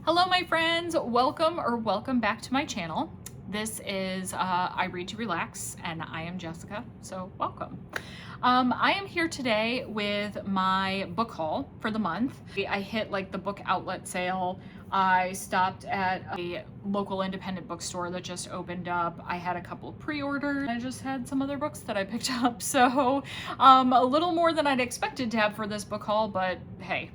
Hello, my friends. Welcome back to my channel. This is I Read to Relax, and I am Jessica, so welcome. I am here today with my book haul for the month. I hit like the book outlet sale. I stopped at a local independent bookstore that just opened up. I had a couple of pre-orders. I just had some other books that I picked up, so a little more than I'd expected to have for this book haul, but hey,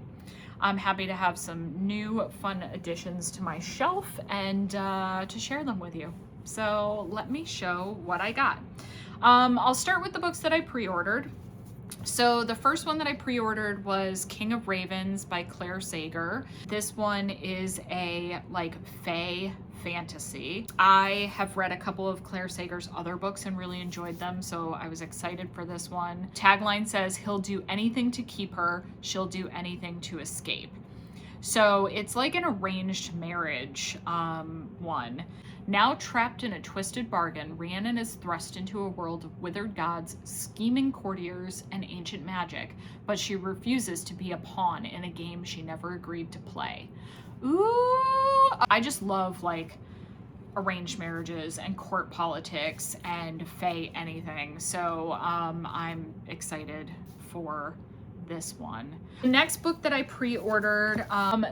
I'm happy to have some new fun additions to my shelf and to share them with you. So let me show what I got. I'll start with the books that I pre-ordered. So the first one that I pre-ordered was King of Ravens by Claire Sager. This one is a like fae fantasy. I have read a couple of Claire Sager's other books and really enjoyed them, so I was excited for this one. Tagline says, "He'll do anything to keep her, she'll do anything to escape." So it's like an arranged marriage one. Now trapped in a twisted bargain, Rhiannon is thrust into a world of withered gods, scheming courtiers, and ancient magic, but she refuses to be a pawn in a game she never agreed to play. Ooh, I just love like arranged marriages and court politics and fae anything. So I'm excited for this one. The next book that I pre-ordered,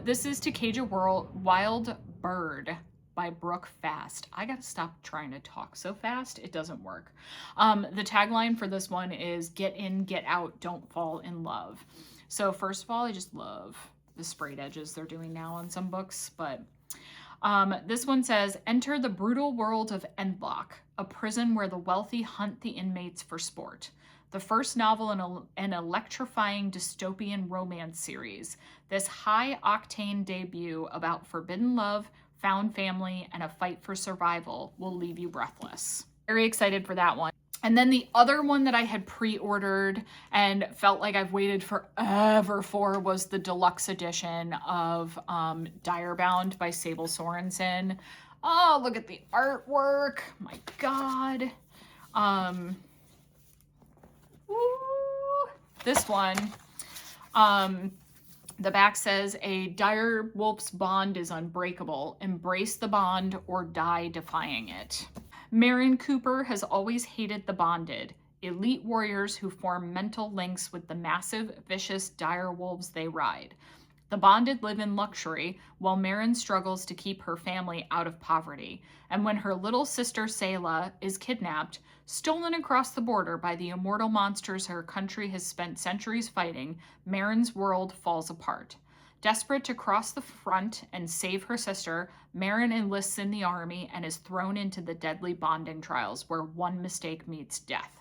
this is To Cage a Wild Bird by Brooke Fast. I gotta stop trying to talk so fast, it doesn't work. The tagline for this one is "Get in, get out, don't fall in love." So first of all, I just love the sprayed edges they're doing now on some books, but this one says, "Enter the brutal world of Endlock, a prison where the wealthy hunt the inmates for sport." The first novel in an electrifying dystopian romance series. This high-octane debut about forbidden love, found family, and a fight for survival will leave you breathless. Very excited for that one. And then the other one that I had pre-ordered and felt like I've waited forever for was the deluxe edition of Direbound by Sable Sorensen. Oh, look at the artwork. My God. This one, the back says, "A dire wolf's bond is unbreakable. Embrace the bond or die defying it." Maren Cooper has always hated the bonded, elite warriors who form mental links with the massive, vicious dire wolves they ride. The bonded live in luxury, while Maren struggles to keep her family out of poverty. And when her little sister Sayla is kidnapped, stolen across the border by the immortal monsters her country has spent centuries fighting, Maren's world falls apart. Desperate to cross the front and save her sister, Maren enlists in the army and is thrown into the deadly bonding trials where one mistake meets death.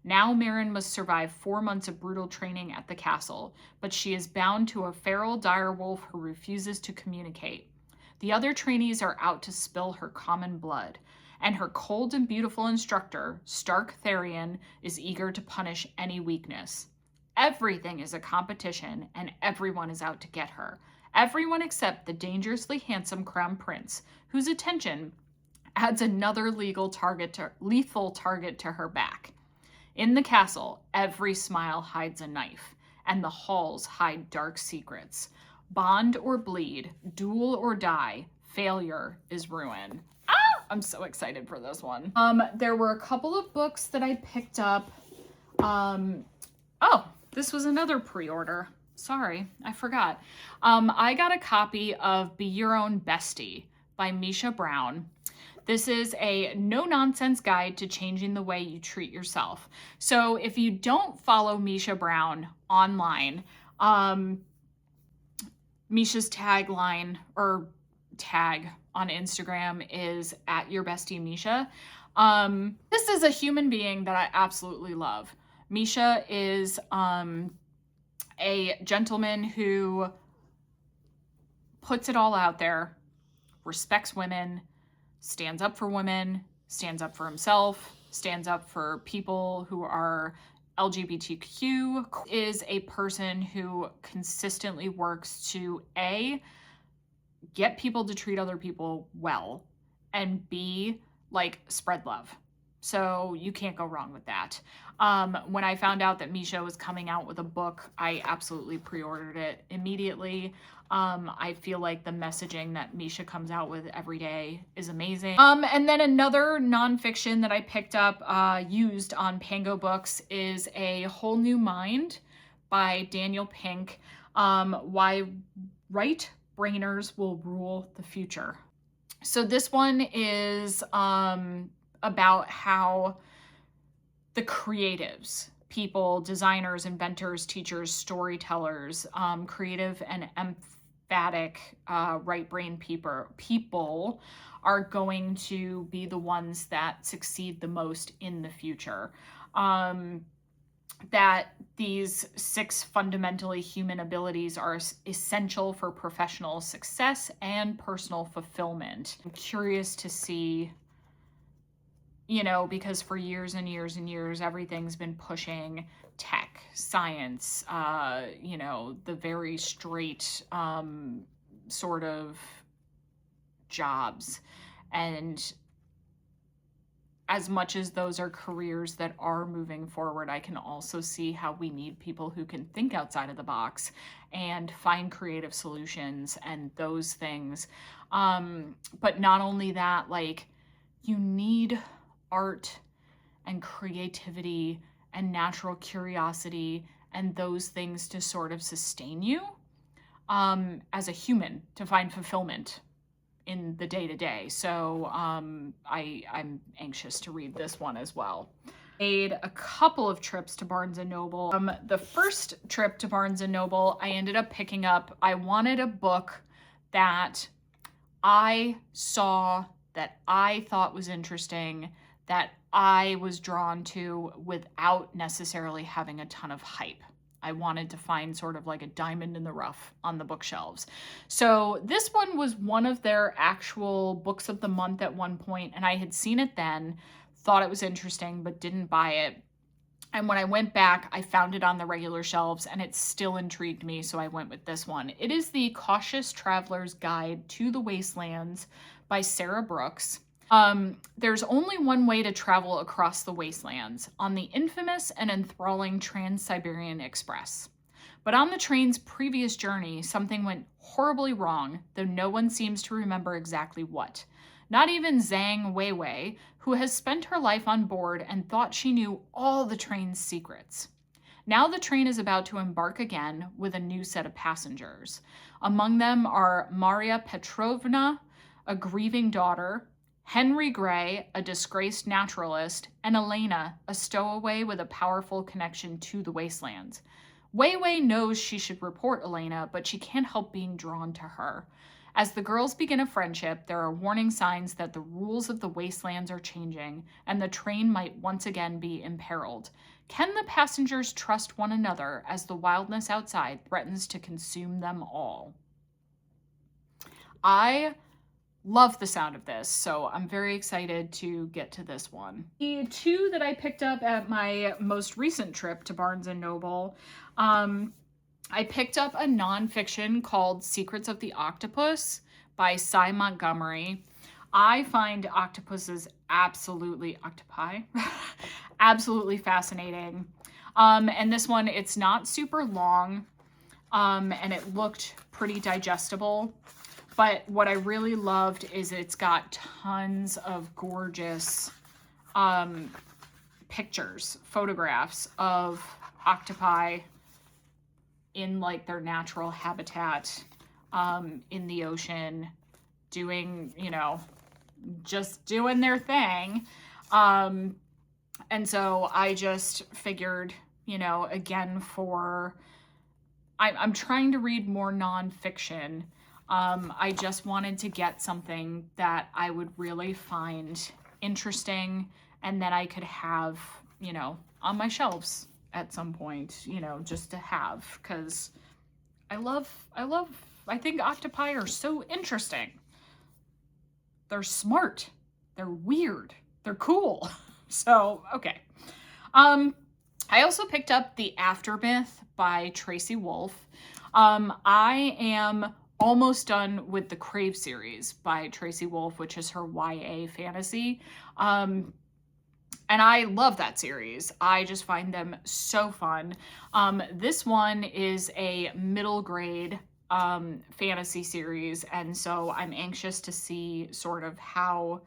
Now Maren must survive 4 months of brutal training at the castle, but she is bound to a feral direwolf who refuses to communicate. The other trainees are out to spill her common blood, and her cold and beautiful instructor, Stark Therian, is eager to punish any weakness. Everything is a competition, and everyone is out to get her. Everyone except the dangerously handsome crown prince, whose attention adds another lethal target to her back. In the castle, every smile hides a knife, and the halls hide dark secrets. Bond or bleed, duel or die, failure is ruin. I'm so excited for this one. There were a couple of books that I picked up. Oh, this was another pre-order. Sorry, I forgot. I got a copy of Be Your Own Bestie by Misha Brown. This is a no-nonsense guide to changing the way you treat yourself. So if you don't follow Misha Brown online, Misha's tagline or tag on Instagram is @yourbestiemisha. This is a human being that I absolutely love. Misha is a gentleman who puts it all out there, respects women, stands up for women, stands up for himself, stands up for people who are LGBTQ, is a person who consistently works to A, get people to treat other people well, and B, like, spread love. So you can't go wrong with that. When I found out that Misha was coming out with a book, I absolutely pre-ordered it immediately. I feel like the messaging that Misha comes out with every day is amazing. And then another nonfiction that I picked up used on Pango Books is A Whole New Mind by Daniel Pink. Why right brainers will rule the future. So this one is about how the creatives, people, designers, inventors, teachers, storytellers, creative and emphatic right brain people are going to be the ones that succeed the most in the future. That these 6 fundamentally human abilities are essential for professional success and personal fulfillment. I'm curious to see, you know, because for years and years and years, everything's been pushing tech, science, you know, the very straight sort of jobs. And as much as those are careers that are moving forward, I can also see how we need people who can think outside of the box and find creative solutions and those things. But not only that, like, you need art and creativity and natural curiosity and those things to sort of sustain you as a human, to find fulfillment in the day-to-day. So I'm anxious to read this one as well. Made a couple of trips to Barnes & Noble. The first trip to Barnes & Noble, I ended up picking up, I wanted a book that I saw, that I thought was interesting, that I was drawn to without necessarily having a ton of hype. I wanted to find sort of like a diamond in the rough on the bookshelves. So this one was one of their actual books of the month at one point, and I had seen it then, thought it was interesting, but didn't buy it. And when I went back, I found it on the regular shelves, and it still intrigued me, so I went with this one. It is The Cautious Traveler's Guide to the Wastelands by Sarah Brooks. There's only one way to travel across the wastelands, on the infamous and enthralling Trans-Siberian Express. But on the train's previous journey, something went horribly wrong, though no one seems to remember exactly what. Not even Zhang Weiwei, who has spent her life on board and thought she knew all the train's secrets. Now the train is about to embark again with a new set of passengers. Among them are Maria Petrovna, a grieving daughter, Henry Gray, a disgraced naturalist, and Elena, a stowaway with a powerful connection to the wastelands. Weiwei knows she should report Elena, but she can't help being drawn to her. As the girls begin a friendship, there are warning signs that the rules of the wastelands are changing, and the train might once again be imperiled. Can the passengers trust one another as the wildness outside threatens to consume them all? I love the sound of this, so I'm very excited to get to this one. The 2 that I picked up at my most recent trip to Barnes & Noble, I picked up a nonfiction called Secrets of the Octopus by Cy Montgomery. I find octopuses absolutely fascinating. And this one, it's not super long, and it looked pretty digestible. But what I really loved is it's got tons of gorgeous pictures, photographs of octopi in like their natural habitat in the ocean, doing, you know, just doing their thing. And so I just figured, you know, again, I'm trying to read more nonfiction. I just wanted to get something that I would really find interesting and that I could have, you know, on my shelves at some point, you know, just to have, because I think octopi are so interesting. They're smart, they're weird, they're cool. So, okay. I also picked up The Aftermath by Tracy Wolff. I am almost done with the Crave series by Tracy Wolff, which is her YA fantasy. And I love that series. I just find them so fun. This one is a middle grade fantasy series, and so I'm anxious to see sort of how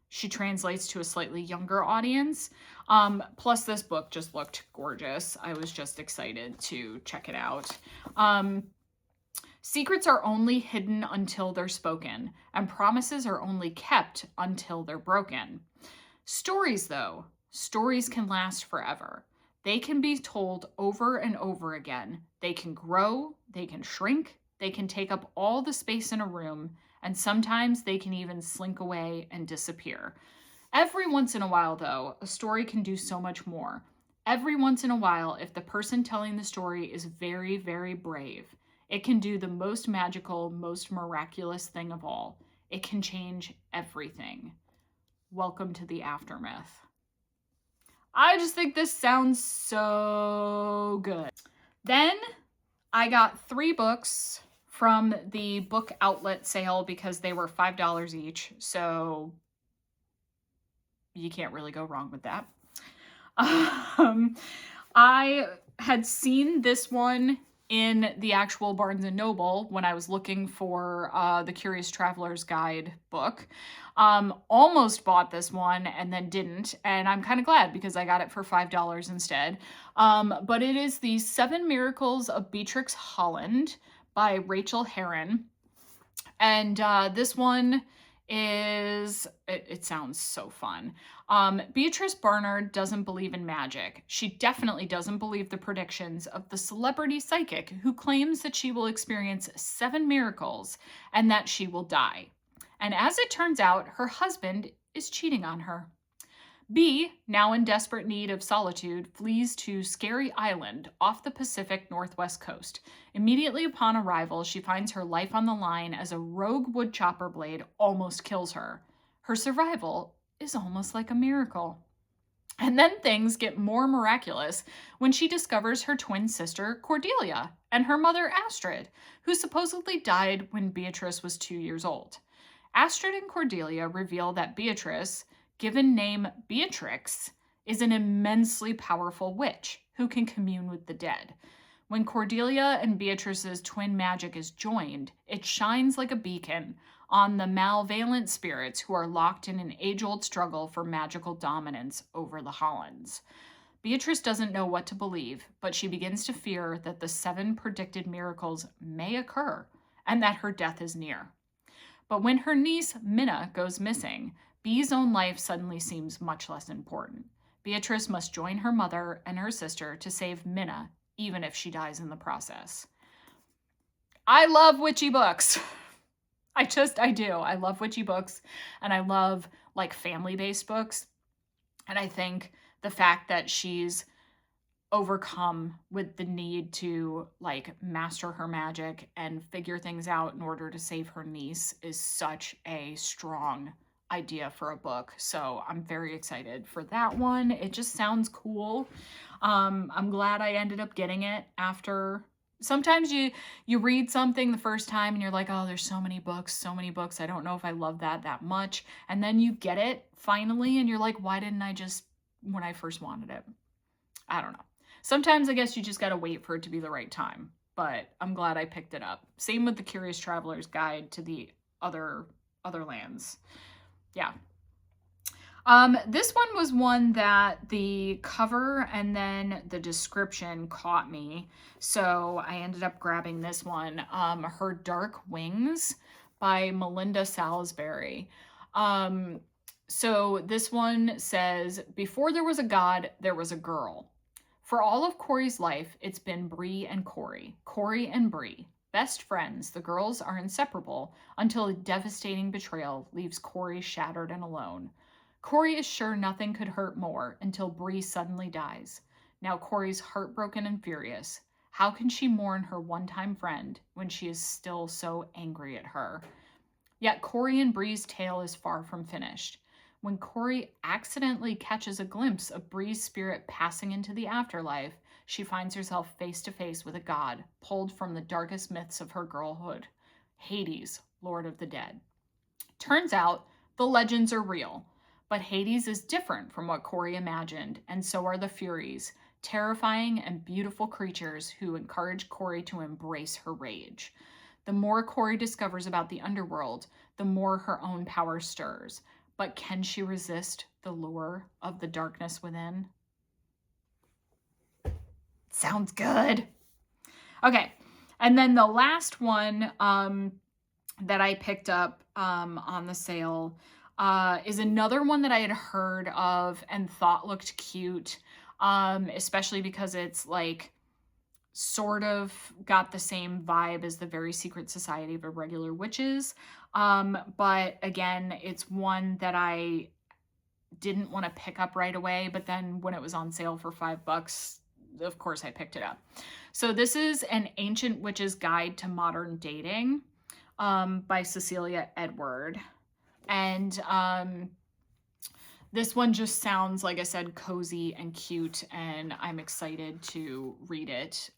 she translates to a slightly younger audience. Plus, this book just looked gorgeous. I was just excited to check it out. Secrets are only hidden until they're spoken, and promises are only kept until they're broken. Stories, though, stories can last forever. They can be told over and over again. They can grow, they can shrink, they can take up all the space in a room, and sometimes they can even slink away and disappear. Every once in a while, though, a story can do so much more. Every once in a while, if the person telling the story is very, very brave, it can do the most magical, most miraculous thing of all. It can change everything. Welcome to the Aftermath. I just think this sounds so good. Then I got 3 books from the book outlet sale because they were $5 each. So you can't really go wrong with that. I had seen this one in the actual Barnes & Noble when I was looking for the Curious Traveler's Guide book. Almost bought this one and then didn't, and I'm kind of glad because I got it for $5 instead. But it is the 7 Miracles of Beatrix Holland by Rachel Herron. And this one is, it sounds so fun. Beatrice Barnard doesn't believe in magic. She definitely doesn't believe the predictions of the celebrity psychic who claims that she will experience 7 miracles and that she will die. And as it turns out, her husband is cheating on her. Bee, now in desperate need of solitude, flees to Scary Island off the Pacific Northwest coast. Immediately upon arrival, she finds her life on the line as a rogue woodchopper blade almost kills her. Her survival is almost like a miracle. And then things get more miraculous when she discovers her twin sister, Cordelia, and her mother, Astrid, who supposedly died when Beatrice was 2 years old. Astrid and Cordelia reveal that Beatrice, given name Beatrix, is an immensely powerful witch who can commune with the dead. When Cordelia and Beatrice's twin magic is joined, it shines like a beacon on the malvalent spirits who are locked in an age-old struggle for magical dominance over the Hollands. Beatrice doesn't know what to believe, but she begins to fear that the 7 predicted miracles may occur and that her death is near. But when her niece, Minna, goes missing, Bee's own life suddenly seems much less important. Beatrice must join her mother and her sister to save Minna, even if she dies in the process. I love witchy books. I do. I love witchy books, and I love like family-based books. And I think the fact that she's overcome with the need to like master her magic and figure things out in order to save her niece is such a strong idea for a book. So I'm very excited for that one. It just sounds cool. I'm glad I ended up getting it after. Sometimes you read something the first time and you're like, oh, there's so many books. I don't know if I love that much. And then you get it finally and you're like, why didn't I just, when I first wanted it? I don't know. Sometimes I guess you just got to wait for it to be the right time, but I'm glad I picked it up. Same with the Curious Traveler's Guide to the Other Lands. Yeah. This one was one that the cover and then the description caught me. So I ended up grabbing this one, Her Dark Wings by Melinda Salisbury. So this one says, before there was a god, there was a girl. For all of Corey's life, it's been Bree and Corey and Bree. Best friends, the girls are inseparable until a devastating betrayal leaves Corey shattered and alone. Corey is sure nothing could hurt more until Bree suddenly dies. Now Corey's heartbroken and furious. How can she mourn her one-time friend when she is still so angry at her? Yet Corey and Bree's tale is far from finished. When Corey accidentally catches a glimpse of Bree's spirit passing into the afterlife, she finds herself face to face with a god pulled from the darkest myths of her girlhood, Hades, Lord of the Dead. Turns out the legends are real. But Hades is different from what Corey imagined, and so are the Furies, terrifying and beautiful creatures who encourage Corey to embrace her rage. The more Corey discovers about the underworld, the more her own power stirs. But can she resist the lure of the darkness within? Sounds good. Okay, and then the last one that I picked up on the sale is another one that I had heard of and thought looked cute, especially because it's like sort of got the same vibe as the Very Secret Society of Irregular Witches. But again, it's one that I didn't want to pick up right away, but then when it was on sale for $5, of course I picked it up. So this is An Ancient Witch's Guide to Modern Dating by Cecilia Edward. And this one just sounds, like I said, cozy and cute, and I'm excited to read it.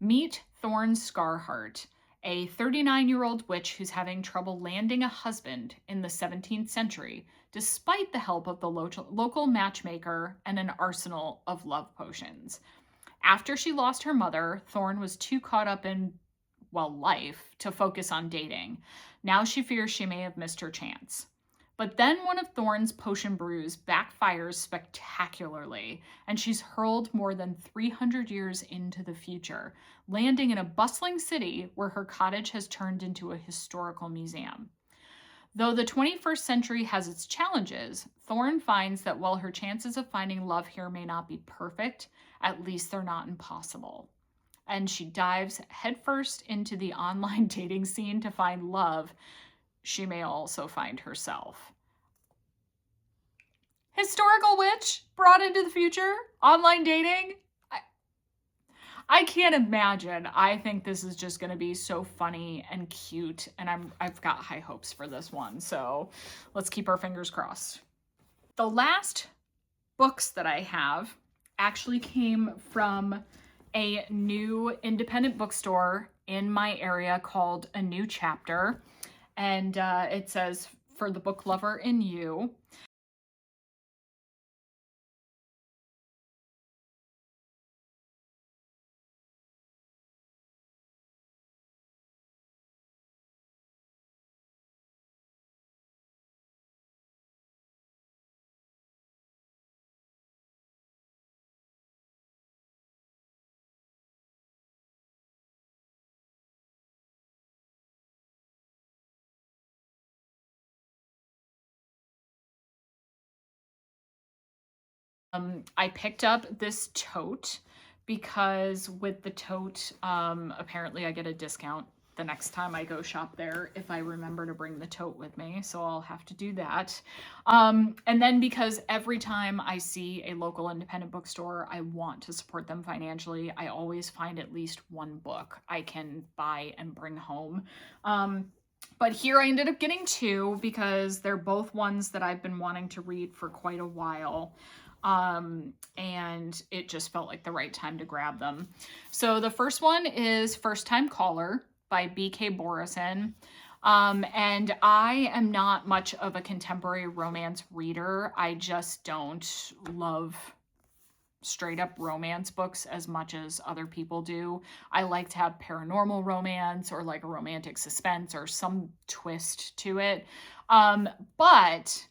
Meet Thorn Scarheart, a 39-year-old witch who's having trouble landing a husband in the 17th century, despite the help of the local matchmaker and an arsenal of love potions. After she lost her mother, Thorn was too caught up in, well, life to focus on dating. Now she fears she may have missed her chance. But then one of Thorn's potion brews backfires spectacularly, and she's hurled more than 300 years into the future, landing in a bustling city where her cottage has turned into a historical museum. Though the 21st century has its challenges, Thorn finds that while her chances of finding love here may not be perfect, at least they're not impossible. And she dives headfirst into the online dating scene to find love. She may also find herself. Historical witch brought into the future, online dating. I can't imagine. I think this is just going to be so funny and cute, and I've got high hopes for this one. So let's keep our fingers crossed. The last books that I have actually came from a new independent bookstore in my area called A New Chapter. And it says, "For the book lover in you." I picked up this tote because with the tote, apparently I get a discount the next time I go shop there if I remember to bring the tote with me. So I'll have to do that. And then because every time I see a local independent bookstore, I want to support them financially. I always find at least one book I can buy and bring home. But here I ended up getting two because they're both ones that I've been wanting to read for quite a while. And it just felt like the right time to grab them. So the first one is First Time Caller by B.K. Borison. And I am not much of a contemporary romance reader. I just don't love straight up romance books as much as other people do. I like to have paranormal romance or like a romantic suspense or some twist to it. But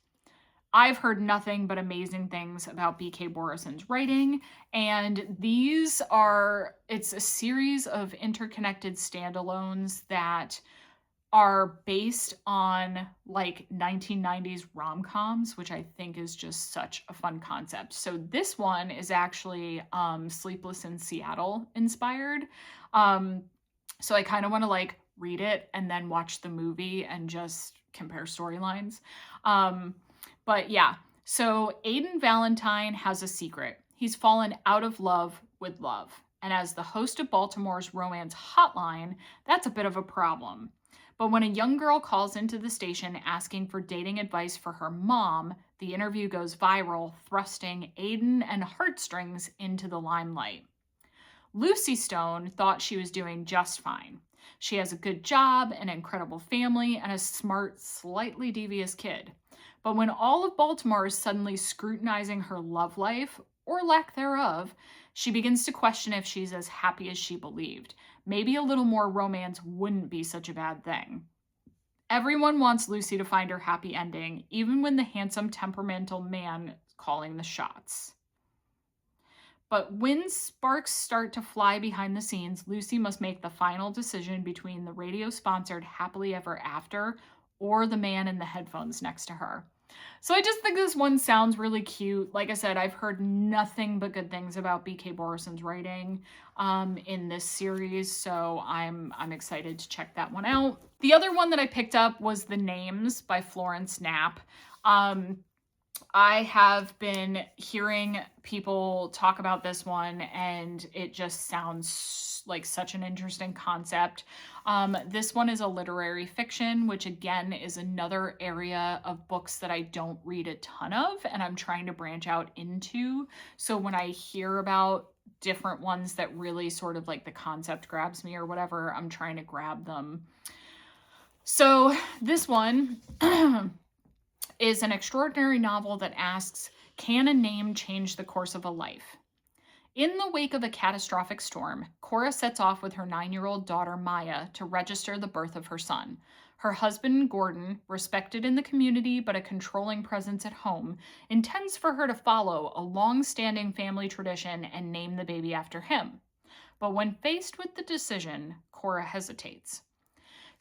I've heard nothing but amazing things about B.K. Borison's writing, and it's a series of interconnected standalones that are based on like 1990s rom-coms, which I think is just such a fun concept. So this one is actually Sleepless in Seattle inspired. So I kind of want to like read it and then watch the movie and just compare storylines. But yeah, so Aidan Valentine has a secret. He's fallen out of love with love. And as the host of Baltimore's romance hotline, that's a bit of a problem. But when a young girl calls into the station asking for dating advice for her mom, the interview goes viral, thrusting Aidan and Heartstrings into the limelight. Lucy Stone thought she was doing just fine. She has a good job, an incredible family, and a smart, slightly devious kid. But when all of Baltimore is suddenly scrutinizing her love life, or lack thereof, she begins to question if she's as happy as she believed. Maybe a little more romance wouldn't be such a bad thing. Everyone wants Lucy to find her happy ending, even when the handsome, temperamental man is calling the shots. But when sparks start to fly behind the scenes, Lucy must make the final decision between the radio-sponsored Happily Ever After or the man in the headphones next to her. So I just think this one sounds really cute. Like I said, I've heard nothing but good things about B.K. Borison's writing in this series, so I'm excited to check that one out. The other one that I picked up was The Names by Florence Knapp. I have been hearing people talk about this one, and it just sounds like such an interesting concept. This one is a literary fiction, which again is another area of books that I don't read a ton of, and I'm trying to branch out into. So when I hear about different ones that really sort of like the concept grabs me or whatever, I'm trying to grab them. So this one is an extraordinary novel that asks, can a name change the course of a life? In the wake of a catastrophic storm, Cora sets off with her 9-year-old daughter Maya to register the birth of her son. Her husband, Gordon, respected in the community but a controlling presence at home, intends for her to follow a long-standing family tradition and name the baby after him. But when faced with the decision, Cora hesitates.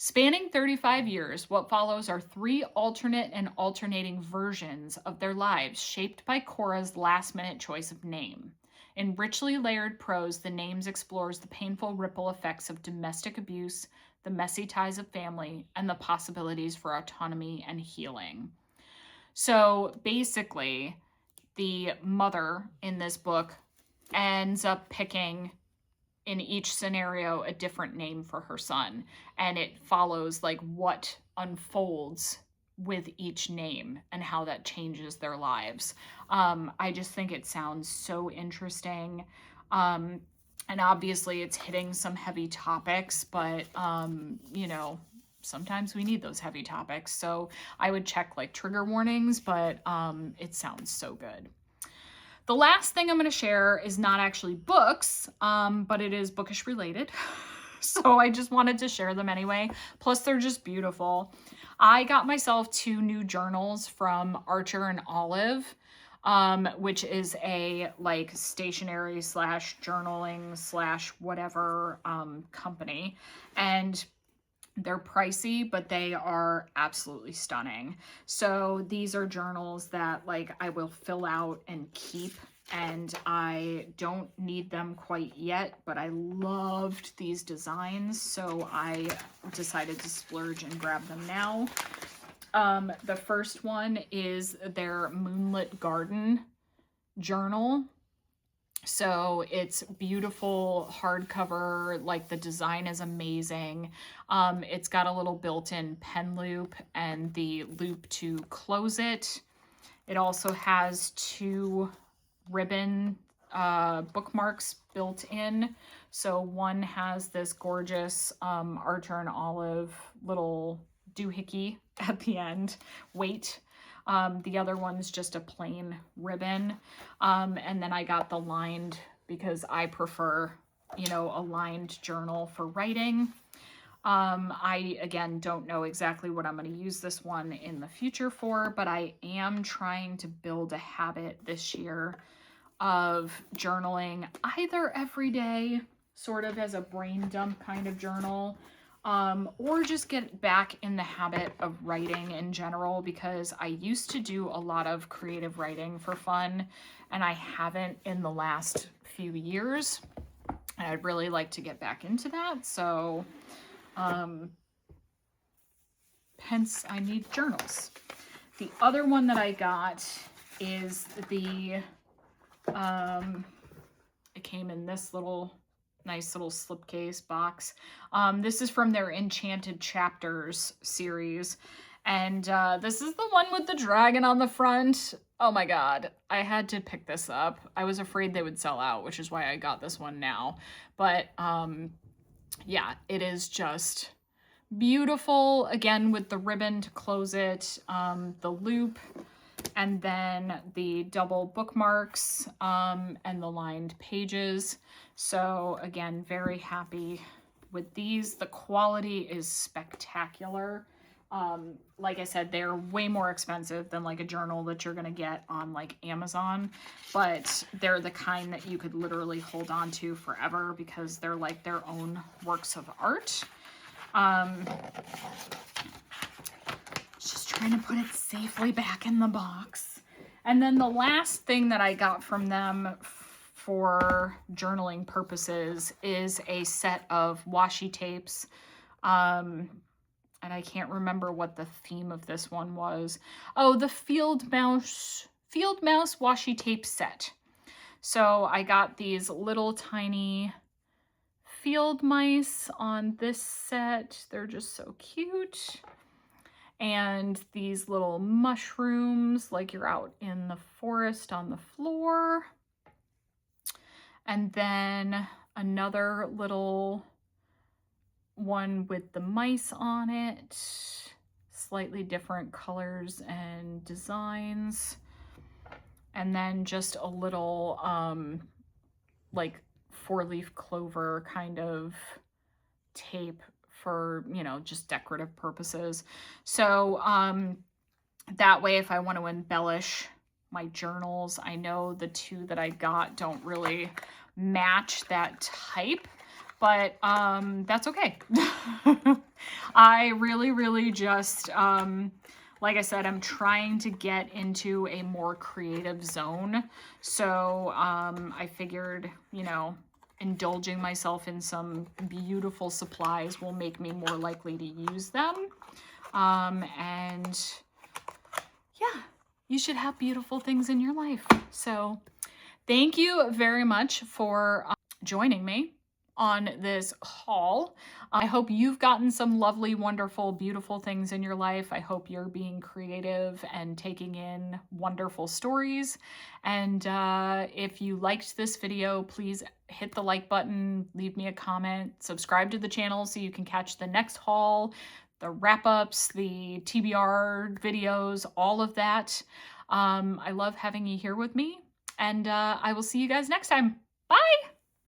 Spanning 35 years, what follows are 3 alternate and alternating versions of their lives shaped by Cora's last-minute choice of name. In richly layered prose, The Names explores the painful ripple effects of domestic abuse, the messy ties of family, and the possibilities for autonomy and healing. So basically, the mother in this book ends up picking in each scenario a different name for her son, and it follows like what unfolds with each name and how that changes their lives. I just think it sounds so interesting, and obviously it's hitting some heavy topics, but you know, sometimes we need those heavy topics, so I would check like trigger warnings, but it sounds so good. The last thing I'm going to share is not actually books, but it is bookish related. So I just wanted to share them anyway. Plus, they're just beautiful. I got myself 2 new journals from Archer and Olive, which is a like stationery / journaling / whatever company. And they're pricey, but they are absolutely stunning. So these are journals that like I will fill out and keep, and I don't need them quite yet, but I loved these designs, so I decided to splurge and grab them now. The first one is their Moonlit Garden journal. So it's beautiful hardcover, like the design is amazing. It's got a little built-in pen loop and the loop to close it. It also has 2 ribbon bookmarks built in. So one has this gorgeous Archer and Olive little doohickey at the end, weight. The other one's just a plain ribbon. And then I got the lined because I prefer, you know, a lined journal for writing. I, again, don't know exactly what I'm going to use this one in the future for, but I am trying to build a habit this year of journaling either every day, sort of as a brain dump kind of journal, or just get back in the habit of writing in general, because I used to do a lot of creative writing for fun, and I haven't in the last few years. And I'd really like to get back into that, so hence I need journals. The other one that I got is the, it came in this little nice little slipcase box. This is from their Enchanted Chapters series, and this is the one with the dragon on the front. Oh my god, I had to pick this up. I was afraid they would sell out, which is why I got this one now. But yeah, it is just Beautiful, again, with the ribbon to close it, the loop, and then the double bookmarks, and the lined pages. So again, very happy with these. The quality is spectacular. Like I said, they're way more expensive than like a journal that you're gonna get on like Amazon, but they're the kind that you could literally hold on to forever because they're like their own works of art. Just trying to put it safely back in the box. And then the last thing that I got from them for journaling purposes is a set of washi tapes. And I can't remember what the theme of this one was. Oh, the Field Mouse washi tape set. So I got these little tiny field mice on this set. They're just so cute. And these little mushrooms, like you're out in the forest on the floor. And then another little one with the mice on it, slightly different colors and designs. And then just a little like 4-leaf clover kind of tape for, you know, just decorative purposes. So that way, if I want to embellish my journals, I know the two that I got don't really match that type, but that's okay. I really just, like I said, I'm trying to get into a more creative zone. So I figured, you know, indulging myself in some beautiful supplies will make me more likely to use them. And yeah, you should have beautiful things in your life. So thank you very much for joining me on this haul. I hope you've gotten some lovely, wonderful, beautiful things in your life. I hope you're being creative and taking in wonderful stories. And if you liked this video, please hit the like button, leave me a comment, subscribe to the channel so you can catch the next haul, the wrap-ups, the TBR videos, all of that. I love having you here with me, and I will see you guys next time. Bye!